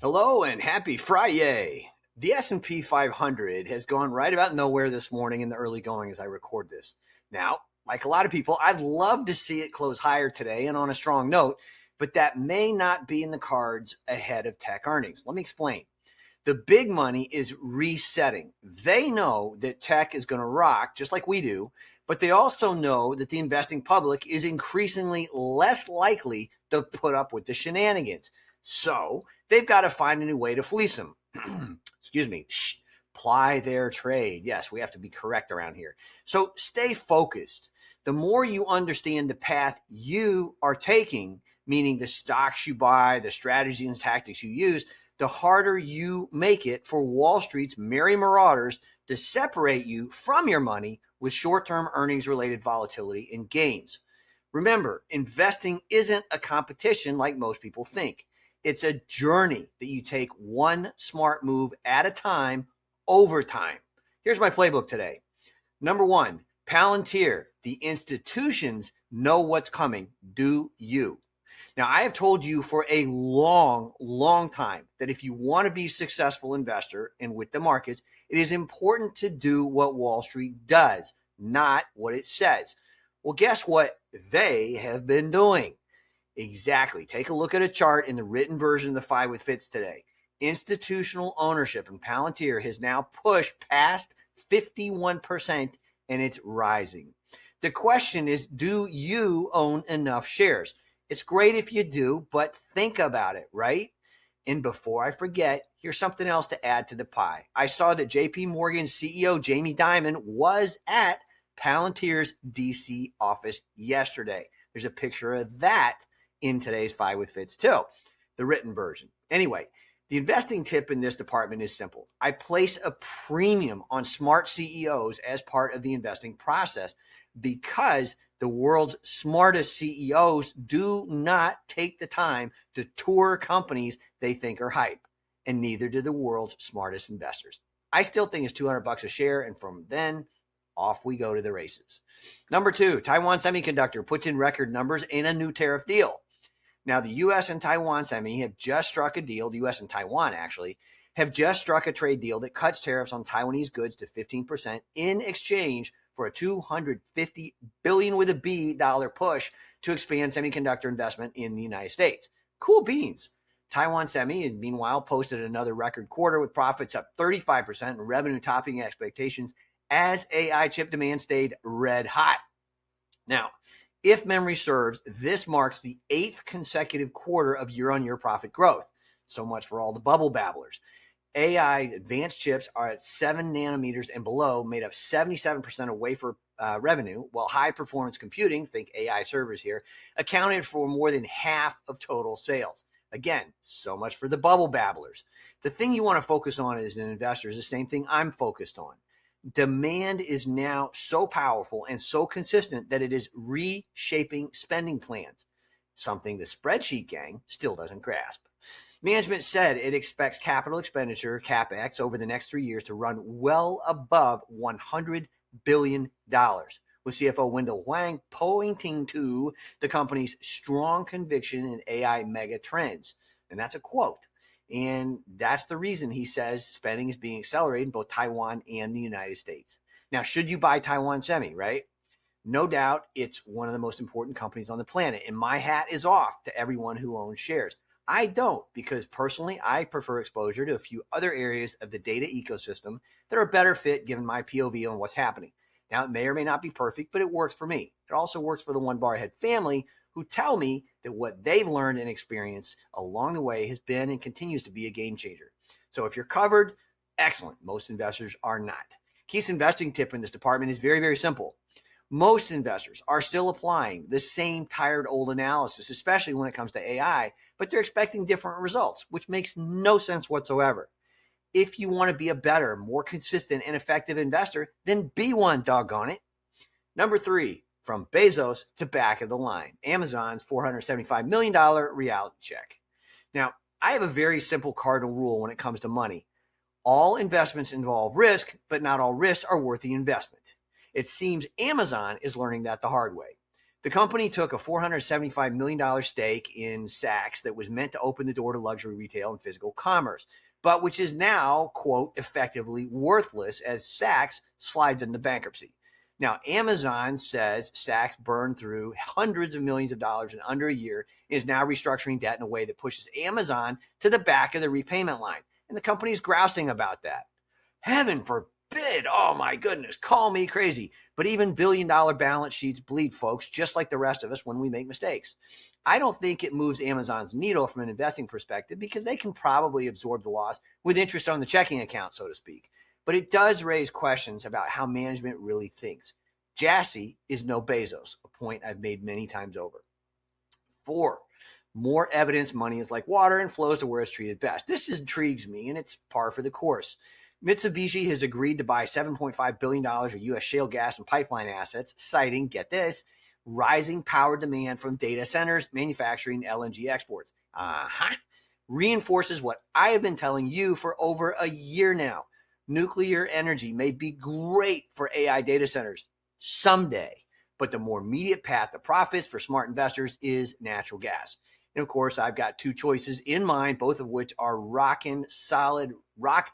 Hello and happy Friday. The S&P 500 has gone right about nowhere this morning in the early going as I record this. Now, like a lot of people, I'd love to see it close higher today and on a strong note, but that may not be in the cards ahead of tech earnings. Let me explain. The big money is resetting. They know that tech is going to rock just like we do, but they also know that the investing public is increasingly less likely to put up with the shenanigans. So they've got to find a new way to fleece them. Excuse me. Ply their trade. Yes, we have to be correct around here. So stay focused. The more you understand the path you are taking, meaning the stocks you buy, the strategies and tactics you use, the harder you make it for Wall Street's merry marauders to separate you from your money with short-term earnings-related volatility and gains. Remember, investing isn't a competition like most people think. It's a journey that you take one smart move at a time over time. Here's my playbook today. Number one, Palantir. The institutions know what's coming. Do you? Now, I have told you for a long time that if you want to be a successful investor and with the markets, it is important to do what Wall Street does, not what it says. Well, guess what they have been doing? Exactly. Take a look at a chart in the written version of the 5 with Fitz today. Institutional ownership in Palantir has now pushed past 51% and it's rising. The question is, do you own enough shares? It's great if you do, but think about it, right? And before I forget, here's something else to add to the pie. I saw that JP Morgan's CEO, Jamie Dimon, was at Palantir's DC office yesterday. There's a picture of that in today's 5 with Fitz too, the written version. Anyway, the investing tip in this department is simple. I place a premium on smart CEOs as part of the investing process because the world's smartest CEOs do not take the time to tour companies they think are hype, and neither do the world's smartest investors. I still think it's $200 a share, and from then off we go to the races. Number two, Taiwan Semiconductor puts in record numbers in a new tariff deal. Now, the U.S. and Taiwan Semi have just struck a deal, the U.S. and Taiwan actually, have just struck a trade deal that cuts tariffs on Taiwanese goods to 15% in exchange for a $250 billion with a B dollar push to expand semiconductor investment in the United States. Cool beans. Taiwan Semi, meanwhile, posted another record quarter with profits up 35% and revenue topping expectations as AI chip demand stayed red hot. Now, if memory serves, this marks the 8th consecutive quarter of year-on-year profit growth. So much for all the bubble babblers. AI advanced chips are at 7 nanometers and below, made up 77% of wafer revenue, while high-performance computing, think AI servers here, accounted for more than half of total sales. Again, so much for the bubble babblers. The thing you want to focus on as an investor is the same thing I'm focused on. Demand is now so powerful and so consistent that it is reshaping spending plans, something the spreadsheet gang still doesn't grasp. Management said it expects capital expenditure, CapEx, over the next 3 years to run well above $100 billion, with CFO Wendell Huang pointing to the company's strong conviction in AI mega trends. And that's a quote. And that's the reason he says spending is being accelerated in both Taiwan and the United States. Now, should you buy Taiwan Semi, right? No doubt it's one of the most important companies on the planet. And my hat is off to everyone who owns shares. I don't, because personally, I prefer exposure to a few other areas of the data ecosystem that are a better fit given my POV on what's happening. Now, it may or may not be perfect, but it works for me. It also works for the One Bar Ahead family, who tell me that what they've learned and experienced along the way has been and continues to be a game changer. So if you're covered, excellent. Most investors are not. Keith's investing tip in this department is very, very simple. Most investors are still applying the same tired old analysis, especially when it comes to AI, but they're expecting different results, which makes no sense whatsoever. If you want to be a better, more consistent and effective investor, then be one, doggone it. Number three, from Bezos to back of the line, Amazon's $475 million reality check. Now, I have a very simple cardinal rule when it comes to money. All investments involve risk, but not all risks are worth the investment. It seems Amazon is learning that the hard way. The company took a $475 million stake in Saks that was meant to open the door to luxury retail and physical commerce, but which is now, quote, effectively worthless as Saks slides into bankruptcy. Now, Amazon says Saks burned through hundreds of millions of dollars in under a year and is now restructuring debt in a way that pushes Amazon to the back of the repayment line. And the company's grousing about that. Heaven forbid, oh my goodness, call me crazy. But even billion-dollar balance sheets bleed, folks, just like the rest of us when we make mistakes. I don't think it moves Amazon's needle from an investing perspective because they can probably absorb the loss with interest on the checking account, so to speak. But it does raise questions about how management really thinks. Jassy is no Bezos, a point I've made many times over. 4, more evidence money is like water and flows to where it's treated best. This intrigues me, and it's par for the course. Mitsubishi has agreed to buy $7.5 billion of U.S. shale gas and pipeline assets, citing, get this, rising power demand from data centers, manufacturing, LNG exports. Reinforces what I have been telling you for over a year now. Nuclear energy may be great for AI data centers someday, but the more immediate path to profits for smart investors is natural gas. And of course, I've got 2 choices in mind, both of which are rocking rock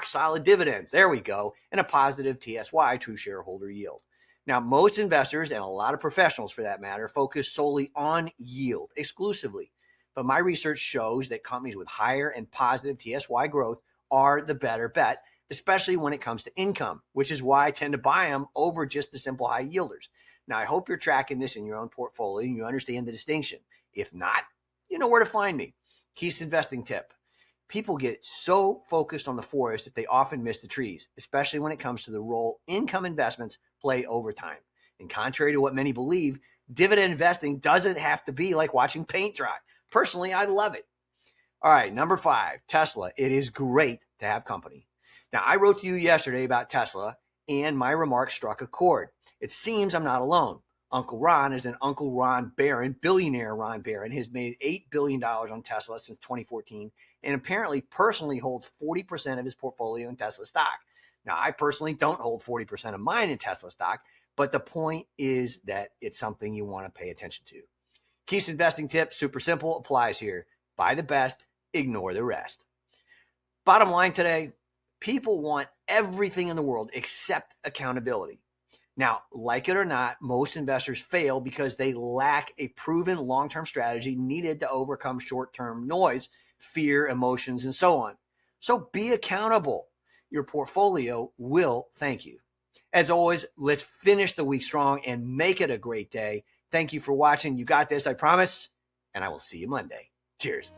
solid dividends. There we go. And a positive TSY, true shareholder yield. Now, most investors, and a lot of professionals for that matter, focus solely on yield exclusively. But my research shows that companies with higher and positive TSY growth are the better bet, especially when it comes to income, which is why I tend to buy them over just the simple high yielders. Now, I hope you're tracking this in your own portfolio and you understand the distinction. If not, you know where to find me. Keith's investing tip. People get so focused on the forest that they often miss the trees, especially when it comes to the role income investments play over time. And contrary to what many believe, dividend investing doesn't have to be like watching paint dry. Personally, I love it. All right, number 5, Tesla. It is great to have company. Now, I wrote to you yesterday about Tesla, and my remarks struck a chord. It seems I'm not alone. Uncle Ron is an Uncle Ron Barron, billionaire Ron Barron, has made $8 billion on Tesla since 2014, and apparently personally holds 40% of his portfolio in Tesla stock. Now, I personally don't hold 40% of mine in Tesla stock, but the point is that it's something you want to pay attention to. Keith's investing tip, super simple, applies here. Buy the best, ignore the rest. Bottom line today, people want everything in the world except accountability. Now, like it or not, most investors fail because they lack a proven long-term strategy needed to overcome short-term noise, fear, emotions, and so on. So be accountable. Your portfolio will thank you. As always, let's finish the week strong and make it a great day. Thank you for watching. You got this, I promise. And I will see you Monday. Cheers.